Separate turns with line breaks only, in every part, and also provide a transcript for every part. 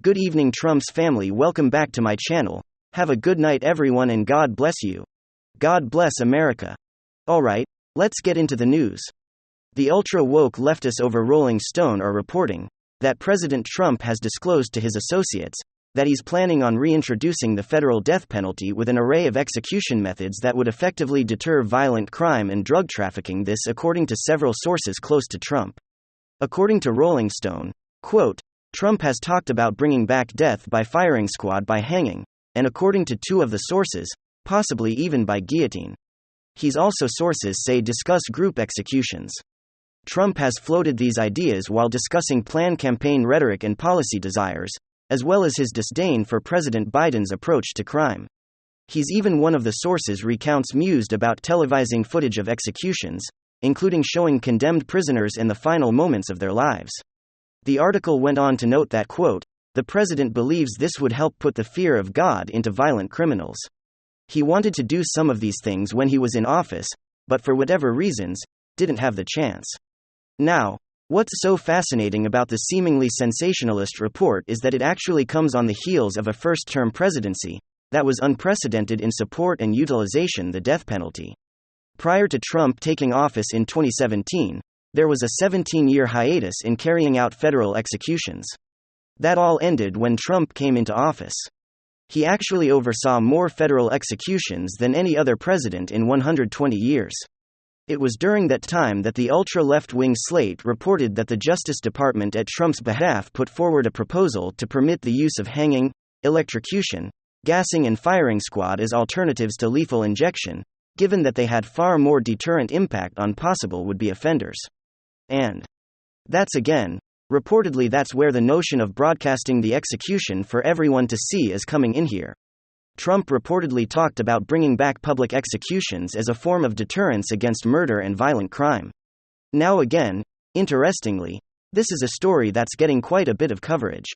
Good evening, Trump's family. Welcome back to my channel. Have a good night, everyone, and God bless you. God bless America. Alright, let's get into the news. The ultra-woke leftists over Rolling Stone are reporting that President Trump has disclosed to his associates that he's planning on reintroducing the federal death penalty with an array of execution methods that would effectively deter violent crime and drug trafficking. This, according to several sources close to Trump. According to Rolling Stone, quote, Trump has talked about bringing back death by firing squad by hanging, and according to two of the sources, possibly even by guillotine. He's also, sources say, discuss group executions. Trump has floated these ideas while discussing planned campaign rhetoric and policy desires, as well as his disdain for President Biden's approach to crime. He's even, one of the sources recounts, mused about televising footage of executions, including showing condemned prisoners in the final moments of their lives. The article went on to note that, quote, the president believes this would help put the fear of God into violent criminals. He wanted to do some of these things when he was in office, but for whatever reasons, didn't have the chance. Now, what's so fascinating about the seemingly sensationalist report is that it actually comes on the heels of a first-term presidency that was unprecedented in support and utilization the death penalty. Prior to Trump taking office in 2017, there was a 17-year hiatus in carrying out federal executions. That all ended when Trump came into office. He actually oversaw more federal executions than any other president in 120 years. It was during that time that the ultra-left-wing Slate reported that the Justice Department at Trump's behalf put forward a proposal to permit the use of hanging, electrocution, gassing and firing squad as alternatives to lethal injection, given that they had far more deterrent impact on possible would-be offenders. And reportedly that's where the notion of broadcasting the execution for everyone to see is coming in here. Trump reportedly talked about bringing back public executions as a form of deterrence against murder and violent crime. Now again, interestingly, this is a story that's getting quite a bit of coverage.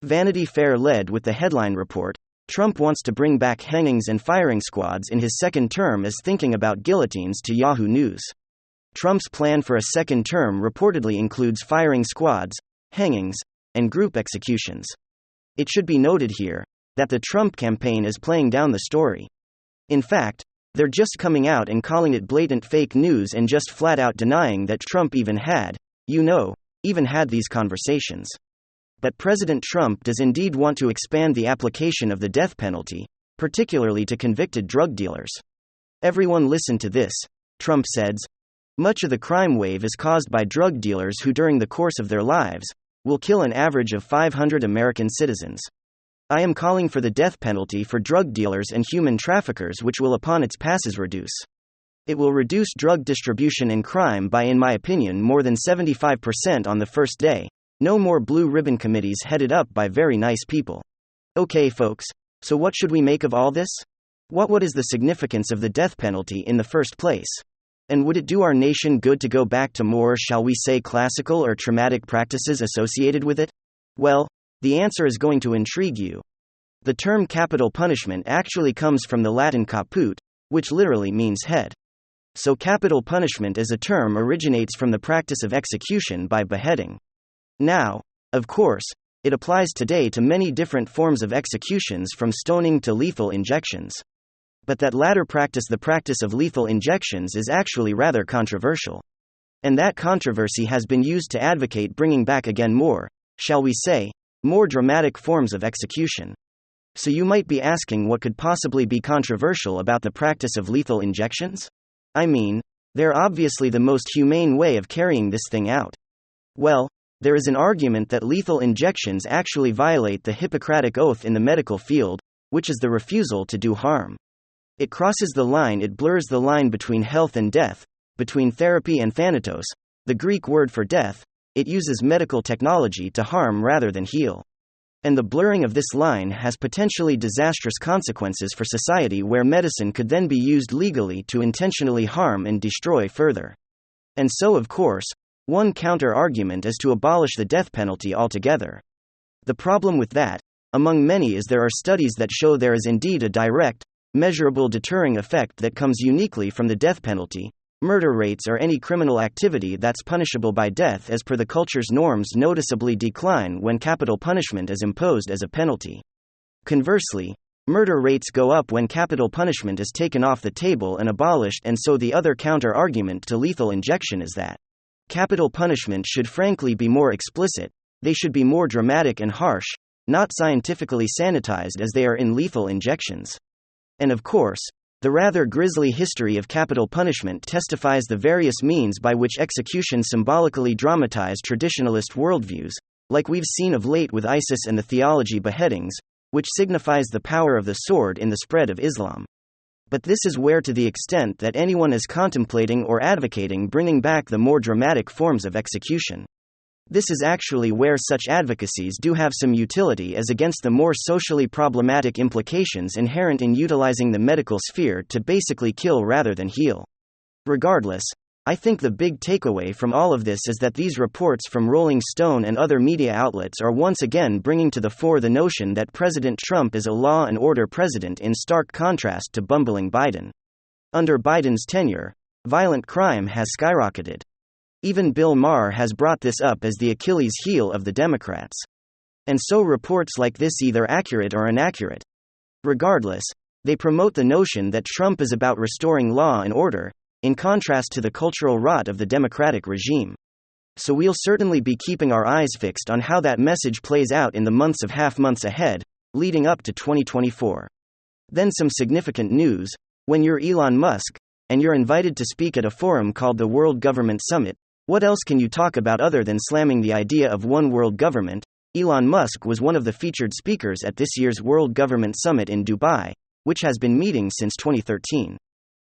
Vanity Fair led with the headline report, Trump wants to bring back hangings and firing squads in his second term as thinking about guillotines to Yahoo News. Trump's plan for a second term reportedly includes firing squads, hangings, and group executions. It should be noted here that the Trump campaign is playing down the story. In fact, they're just coming out and calling it blatant fake news and just flat out denying that Trump even had these conversations. But President Trump does indeed want to expand the application of the death penalty, particularly to convicted drug dealers. Everyone listen to this, Trump says. Much of the crime wave is caused by drug dealers who during the course of their lives will kill an average of 500 American citizens. I am calling for the death penalty for drug dealers and human traffickers, which will upon its passes reduce. It will reduce drug distribution and crime by, in my opinion, more than 75% on the first day. No more blue ribbon committees headed up by very nice people. Okay folks, so what should we make of all this? What is the significance of the death penalty in the first place? And would it do our nation good to go back to more, shall we say, classical or traumatic practices associated with it? Well, the answer is going to intrigue you. The term capital punishment actually comes from the Latin caput, which literally means head. So capital punishment as a term originates from the practice of execution by beheading. Now, of course, it applies today to many different forms of executions from stoning to lethal injections. But that latter practice, the practice of lethal injections, is actually rather controversial. And that controversy has been used to advocate bringing back again more, shall we say, more dramatic forms of execution. So you might be asking, what could possibly be controversial about the practice of lethal injections? I mean, they're obviously the most humane way of carrying this thing out. Well, there is an argument that lethal injections actually violate the Hippocratic Oath in the medical field, which is the refusal to do harm. It crosses the line, it blurs the line between health and death, between therapy and thanatos, the Greek word for death. It uses medical technology to harm rather than heal. And the blurring of this line has potentially disastrous consequences for society, where medicine could then be used legally to intentionally harm and destroy further. And so, of course, one counter-argument is to abolish the death penalty altogether. The problem with that, among many, is there are studies that show there is indeed a direct, measurable deterring effect that comes uniquely from the death penalty, Murder rates or any criminal activity that's punishable by death as per the culture's norms noticeably decline when capital punishment is imposed as a penalty. Conversely, murder rates go up when capital punishment is taken off the table and abolished, and so the other counter-argument to lethal injection is that capital punishment should frankly be more explicit, they should be more dramatic and harsh, not scientifically sanitized as they are in lethal injections. And of course, the rather grisly history of capital punishment testifies the various means by which execution symbolically dramatize traditionalist worldviews, like we've seen of late with ISIS and the theology beheadings, which signifies the power of the sword in the spread of Islam. But this is where, to the extent that anyone is contemplating or advocating bringing back the more dramatic forms of execution, this is actually where such advocacies do have some utility as against the more socially problematic implications inherent in utilizing the medical sphere to basically kill rather than heal. Regardless, I think the big takeaway from all of this is that these reports from Rolling Stone and other media outlets are once again bringing to the fore the notion that President Trump is a law and order president, in stark contrast to bumbling Biden. Under Biden's tenure, violent crime has skyrocketed. Even Bill Maher has brought this up as the Achilles heel of the Democrats. And so reports like this either accurate or inaccurate. Regardless, they promote the notion that Trump is about restoring law and order, in contrast to the cultural rot of the Democratic regime. So we'll certainly be keeping our eyes fixed on how that message plays out in the months of half-months ahead, leading up to 2024. Then some significant news: when you're Elon Musk, and you're invited to speak at a forum called the World Government Summit, what else can you talk about other than slamming the idea of one world government? Elon Musk was one of the featured speakers at this year's World Government Summit in Dubai, which has been meeting since 2013.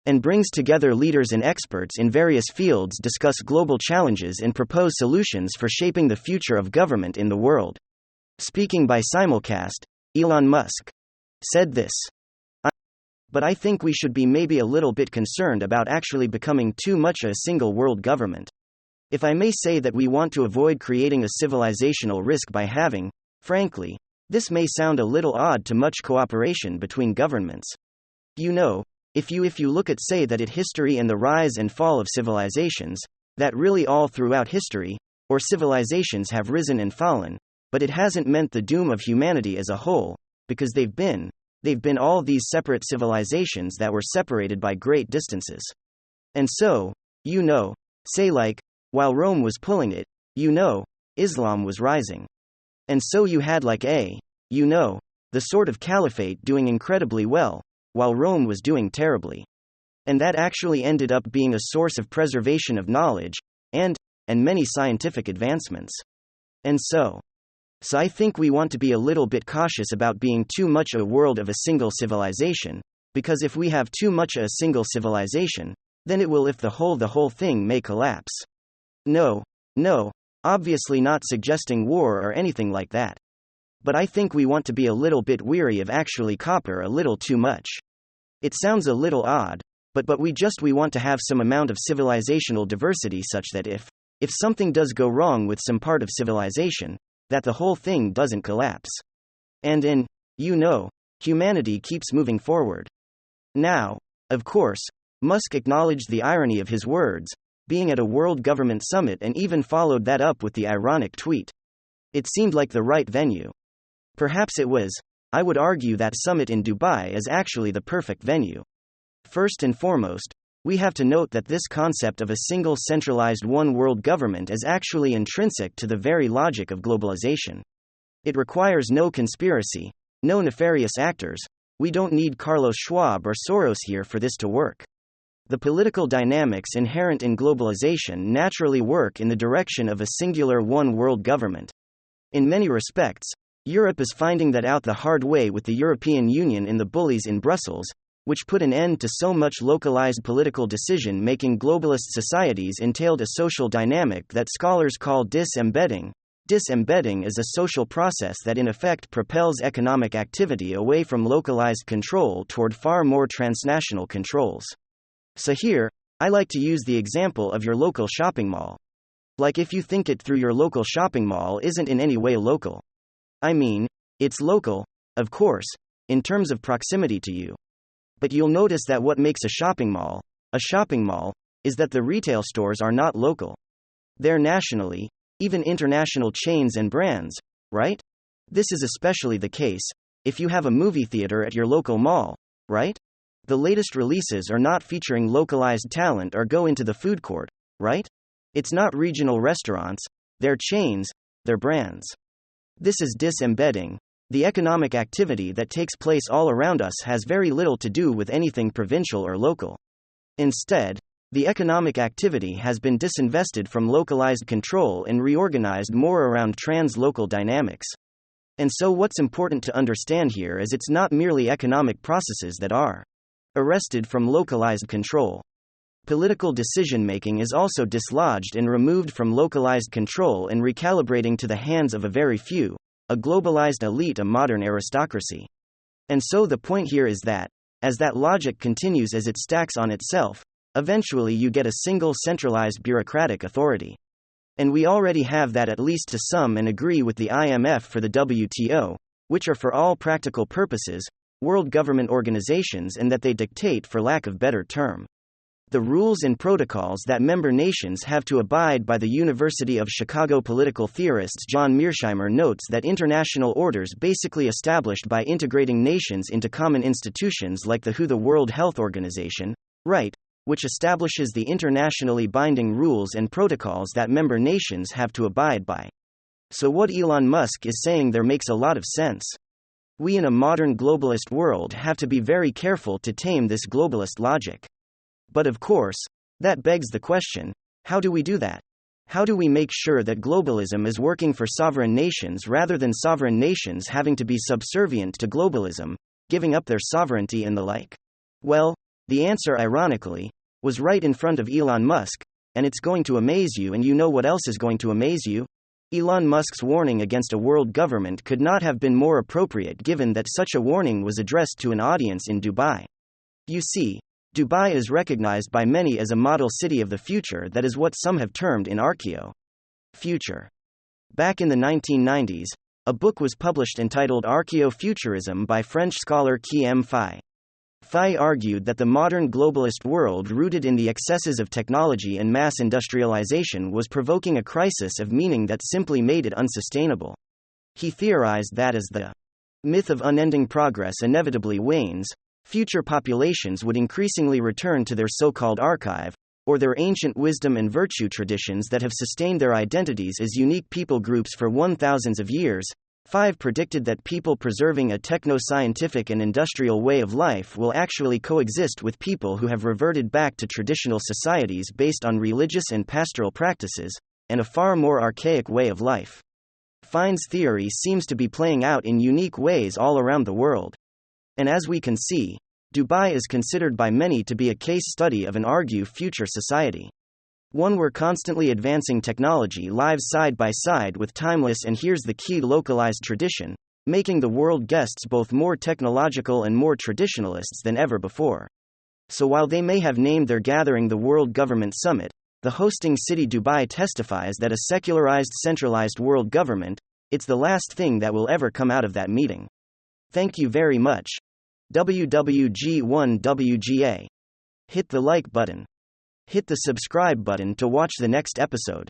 And brings together leaders and experts in various fields, discuss global challenges and propose solutions for shaping the future of government in the world. Speaking by simulcast, Elon Musk said this: "But I think we should be maybe a little bit concerned about actually becoming too much a single world government. If I may say that we want to avoid creating a civilizational risk by having, frankly, this may sound a little odd, too much cooperation between governments. You know, if you look at, say, that history and the rise and fall of civilizations, that really all throughout history, or civilizations have risen and fallen, but it hasn't meant the doom of humanity as a whole, because they've been all these separate civilizations that were separated by great distances. And so, you know, say like, while Rome was pulling it, you know, Islam was rising. And so you had like you know, the sort of caliphate doing incredibly well, while Rome was doing terribly. And that actually ended up being a source of preservation of knowledge, and many scientific advancements. And so I think we want to be a little bit cautious about being too much a world of a single civilization, because if we have too much a single civilization, then it will, if the whole thing may collapse. No, obviously not suggesting war or anything like that. But I think we want to be a little bit weary of actually copper a little too much. It sounds a little odd, but we want to have some amount of civilizational diversity such that if something does go wrong with some part of civilization, that the whole thing doesn't collapse. And you know, humanity keeps moving forward." Now, of course, Musk acknowledged the irony of his words, being at a World Government Summit, and even followed that up with the ironic tweet: "It seemed like the right venue." Perhaps it was. I would argue that summit in Dubai is actually the perfect venue. First and foremost, we have to note that this concept of a single centralized one world government is actually intrinsic to the very logic of globalization. It requires no conspiracy, no nefarious actors. We don't need Carlos Schwab or Soros here for this to work. The political dynamics inherent in globalization naturally work in the direction of a singular one world government. In many respects, Europe is finding that out the hard way with the European Union in the bullies in Brussels, which put an end to so much localized political decision-making. Globalist societies entailed a social dynamic that scholars call disembedding. Disembedding is a social process that in effect propels economic activity away from localized control toward far more transnational controls. So here, I like to use the example of your local shopping mall. Like, if you think it through, your local shopping mall isn't in any way local. I mean, it's local, of course, in terms of proximity to you. But you'll notice that what makes a shopping mall, is that the retail stores are not local. They're nationally, even international chains and brands, right? This is especially the case if you have a movie theater at your local mall, right? The latest releases are not featuring localized talent or go into the food court, right? It's not regional restaurants, they're chains, they're brands. This is disembedding. The economic activity that takes place all around us has very little to do with anything provincial or local. Instead, the economic activity has been disinvested from localized control and reorganized more around trans-local dynamics. And so what's important to understand here is it's not merely economic processes that are arrested from localized control. Political decision-making is also dislodged and removed from localized control and recalibrating to the hands of a very few, a globalized elite, a modern aristocracy. And so the point here is that, as that logic continues as it stacks on itself, eventually you get a single centralized bureaucratic authority. And we already have that at least to some, and agree with the IMF for the WTO, which are for all practical purposes, world government organizations, and that they dictate, for lack of better term, the rules and protocols that member nations have to abide by. The University of Chicago political theorist John Mearsheimer notes that international orders basically established by integrating nations into common institutions like the WHO, the World Health Organization, right, which establishes the internationally binding rules and protocols that member nations have to abide by. So what Elon Musk is saying there makes a lot of sense. We in a modern globalist world have to be very careful to tame this globalist logic. But of course, that begs the question, how do we do that? How do we make sure that globalism is working for sovereign nations rather than sovereign nations having to be subservient to globalism, giving up their sovereignty and the like? Well, the answer, ironically, was right in front of Elon Musk, and it's going to amaze you. And you know what else is going to amaze you? Elon Musk's warning against a world government could not have been more appropriate, given that such a warning was addressed to an audience in Dubai. You see, Dubai is recognized by many as a model city of the future. That is what some have termed in archaeo-future. Back in the 1990s, a book was published entitled Archaeo-Futurism by French scholar Kiem Phai. Phai argued that the modern globalist world, rooted in the excesses of technology and mass industrialization, was provoking a crisis of meaning that simply made it unsustainable. He theorized that as the myth of unending progress inevitably wanes, future populations would increasingly return to their so-called archive, or their ancient wisdom and virtue traditions that have sustained their identities as unique people groups for thousands of years. 5 predicted that people preserving a techno-scientific and industrial way of life will actually coexist with people who have reverted back to traditional societies based on religious and pastoral practices, and a far more archaic way of life. Phai's theory seems to be playing out in unique ways all around the world. And as we can see, Dubai is considered by many to be a case study of an archaeo-future society. One where constantly advancing technology lives side by side with timeless, and here's the key, localized tradition, making the world guests both more technological and more traditionalists than ever before. So while they may have named their gathering the World Government Summit, the hosting city Dubai testifies that a secularized, centralized world government, it's the last thing that will ever come out of that meeting. Thank you very much. WWG1WGA. Hit the like button. Hit the subscribe button to watch the next episode.